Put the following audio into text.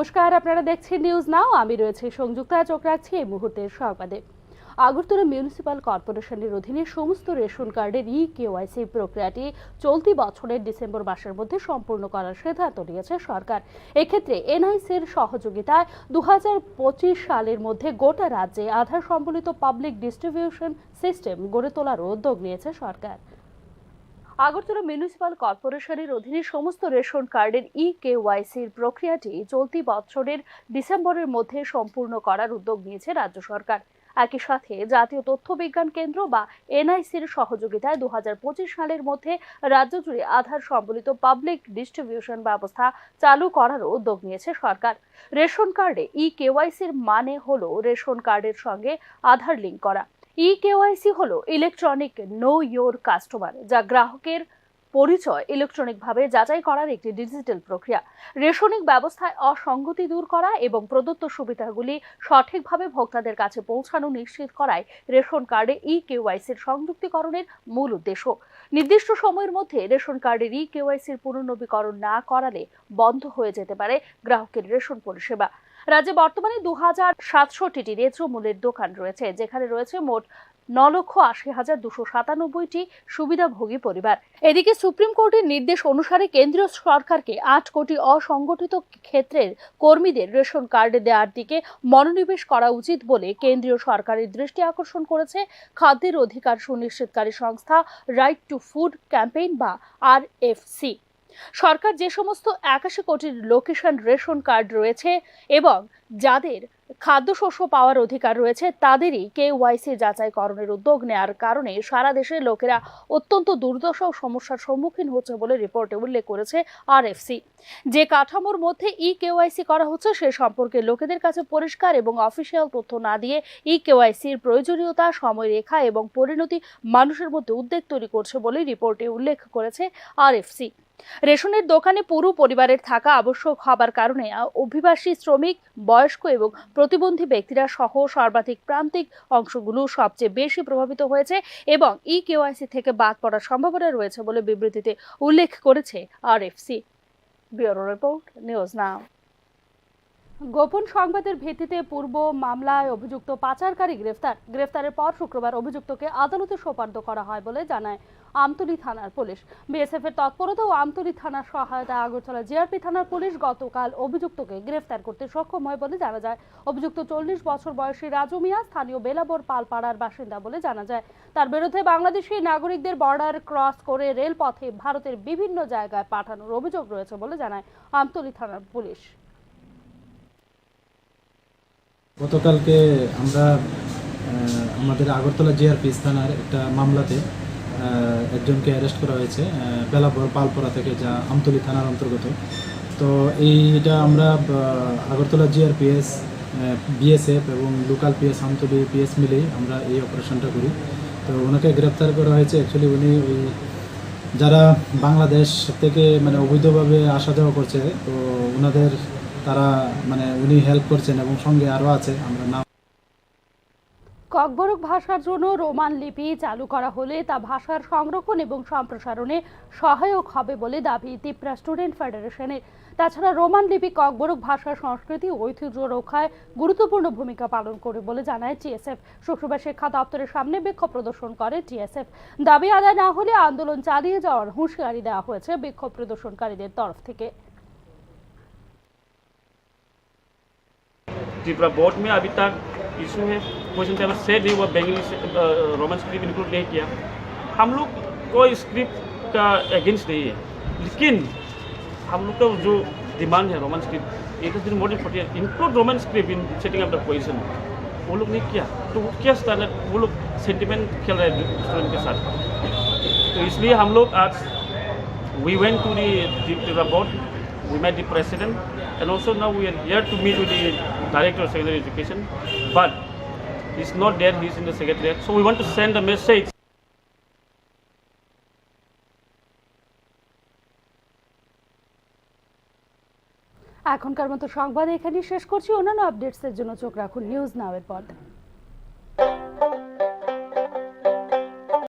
নমস্কার, আপনারা দেখছেন নিউজ নাও। আমি রয়েছে সংযুক্তা। চোখ রাখছি এই মুহূর্তের সংবাদে। আগরতলা মিউনিসিপাল কর্পোরেশনের অধীনে সমস্ত রেশন কার্ডের কেওয়াইসি প্রক্রিয়াটি চলতি বছরের ডিসেম্বর মাসের মধ্যে সম্পূর্ণ করার সিদ্ধান্ত নিয়েছে সরকার। এক্ষেত্রে এনআইসির সহযোগিতায় 2025 সালের মধ্যে গোটা রাজ্যে আধার সম্বলিত পাবলিক ডিস্ট্রিবিউশন সিস্টেম গড়ে তোলার উদ্যোগ নিয়েছে সরকার। আগরতলা মিউনিসিপাল কর্পোরেশনের অধীনে সমস্ত রেশন কার্ডের কেওয়াইসির প্রক্রিয়াটি চলতি বছরের ডিসেম্বরের মধ্যে সম্পূর্ণ করার উদ্যোগ নিয়েছে রাজ্য সরকার। একই সাথে জাতীয় তথ্য বিজ্ঞান কেন্দ্র বা এনআইসির সহযোগিতায় 2025 সালের মধ্যে রাজ্য জুড়ে আধার সম্বলিত পাবলিক ডিস্ট্রিবিউশন ব্যবস্থা চালু করারও উদ্যোগ নিয়েছে সরকার। রেশন কার্ডে কেওয়াইসির মানে হলো রেশন কার্ডের সঙ্গে আধার লিঙ্ক করা। কেওয়াইসি হলো ইলেকট্রনিক নো ইয়োর কাস্টমার, যা গ্রাহকের পরিচয় ইলেকট্রনিকভাবে যাচাই করার একটি ডিজিটাল প্রক্রিয়া। রেশনিক ব্যবস্থায় অসঙ্গতি দূর করা এবং প্রদত্ত সুবিধাগুলি সঠিকভাবে ভোক্তাদের কাছে পৌঁছানো নিশ্চিত করায় রেশন কার্ডে কেওয়াইসির সংযুক্তিকরণের মূল উদ্দেশ্য। নির্দিষ্ট সময়ের মধ্যে রেশন কার্ডের কেওয়াইসির পুনর্নবীকরণ না করালে বন্ধ হয়ে যেতে পারে গ্রাহকের রেশন পরিষেবা। রাজ্যে বর্তমানে 2760টি ন্যায্য মূল্যের দোকান রয়েছে, যেখানে রয়েছে মোট 9,80,297টি সুবিধাভোগী পরিবার। এদিকে সুপ্রিম কোর্টের নির্দেশ অনুসারে কেন্দ্রীয় সরকারকে 8 কোটি অসংগঠিত ক্ষেত্রের কর্মীদের রেশন কার্ড দেওয়ার দিকে মনোনিবেশ করা উচিত বলে কেন্দ্রীয় সরকারের দৃষ্টি আকর্ষণ করেছে খাদ্যের অধিকার সুনিশ্চিতকারী সংস্থা রাইট টু ফুড ক্যাম্পেইন বা RFC। সরকার যে সমস্ত 81 কোটির লোকেশন রেশন কার্ড রয়েছে এবং যাদের খাদ্যশস্য পাওয়ার অধিকার রয়েছে তাদেরই কেওয়াইসি যাচাইকরণের উদ্যোগ নেওয়ার কারণে সারা দেশের লোকেরা অত্যন্ত দুর্দশা ও সমস্যার সম্মুখীন হচ্ছে বলে রিপোর্টে উল্লেখ করেছে RFC। যে কাঠামোর মধ্যে কেওয়াইসি করা হচ্ছে সে সম্পর্কে লোকেদের কাছে পরিষ্কার এবং অফিসিয়াল তথ্য না দিয়ে কেওয়াইসির প্রয়োজনীয়তা, সময়রেখা এবং পরিণতি মানুষের মধ্যে উদ্বেগ তৈরি করছে বলে রিপোর্টে উল্লেখ করেছে RFC। রেশনের দোকানে পুরো পরিবারের থাকা আবশ্যক হবার কারণে অভিবাসী, শ্রমিক, বয়স্ক এবং প্রতিবন্ধী ব্যক্তিরা সহ সর্বাধিক প্রান্তিক অংশগুলো সবচেয়ে বেশি প্রভাবিত হয়েছে এবং কেওয়াইসি থেকে বাদ পড়ার সম্ভাবনা রয়েছে বলে বিবৃতিতে উল্লেখ করেছে RFC। Bureau report, news now. গোপন সংবাদের ভিত্তিতে পূর্ব মামলায় অভিযুক্ত পাচারকারী গ্রেফতারের পর শুক্রবার অভিযুক্তকে আদালতে সোপর্দ করা হয় বলে জানায় আমতলী থানার পুলিশ। বিএসএফ এর তৎপরতা ও আমতলী থানার সহায়তায় আগরতলা জিআরপি থানার পুলিশ গতকাল অভিযুক্তকে গ্রেফতার করতে সক্ষম হয় বলে জানা যায়। অভিযুক্ত 40 বছর বয়সী রাজু মিয়া স্থানীয় বেলাবর পালপাড়ার বাসিন্দা বলে জানা যায়। তার বিরুদ্ধে বাংলাদেশি নাগরিকদের বর্ডার ক্রস করে রেলপথে ভারতের বিভিন্ন জায়গায় পাঠানোর অভিযোগ রয়েছে বলে জানায় আমতলী থানার পুলিশ। গতকালকে আমরা আমাদের আগরতলা জিআরপি থানার একটা মামলাতে একজনকে অ্যারেস্ট করা হয়েছে বেলাবর পালপাড়া থেকে, যা আমতলী থানার অন্তর্গত। তো এইটা আমরা আগরতলা জিআরপিএস, বিএসএফ এবং লোকাল পিএস, আমতলী পিএস মিলেই আমরা এই অপারেশনটা করি। তো ওনাকে গ্রেপ্তার করা হয়েছে। অ্যাকচুয়ালি উনি ওই যারা বাংলাদেশ থেকে মানে অবৈধভাবে আসা যাওয়া করছে, তো ওনাদের তারা মানে উনি হেল্প করছেন এবং সঙ্গে আরও আছে। আমরা নাম ককবরক ভাষার জন্য রোমান লিপি চালু করা হলে তা ভাষার সংরক্ষণ এবং সম্প্রসারণে সহায়ক হবে বলে দাবি ত্রিপুরা স্টুডেন্ট ফেডারেশনের। তাছাড়া রোমান লিপি ককবরক ভাষার সংস্কৃতি ও ঐতিহ্য রক্ষায় গুরুত্বপূর্ণ ভূমিকা পালন করে বলে জানায় TSF। শুক্রবার শিক্ষা দপ্তরের সামনে বিক্ষোভ প্রদর্শন করে TSF। দাবি আদায় না হলে আন্দোলন চালিয়ে যাওয়ার হুঁশিয়ারি দেওয়া হয়েছে বিক্ষোভ প্রদর্শনকারীদের তরফ থেকে। त्रिपुरा बोर्ड में अभी तक इशू है, क्वेश्चन पेपर सेट नहीं हुआ, बेंगली रोमन स्क्रिप्ट इंक्लूड नहीं किया। हम लोग कोई स्क्रिप्ट का अगेंस्ट नहीं है, लेकिन हम लोग का जो डिमांड है Roman script, it is been more than 40 year, include Roman script in setting up the position, वो लोग नहीं किया। तो वो क्या स्टैंडर्ड, वो लोग सेंटिमेंट खेल रहे हैं स्टूडेंट के साथ। तो इसलिए हम लोग आज we went to the Tripura board, we met the president, and also now we are here to meet with the director of secondary education, but he's not there, he's in the secretariat, so we want to send a message. এখনকার মতো সংবাদ এখানেই শেষ করছি। অন্যান্য আপডেটসের জন্য চোখ রাখুন নিউজ নাও এর পর্দায়।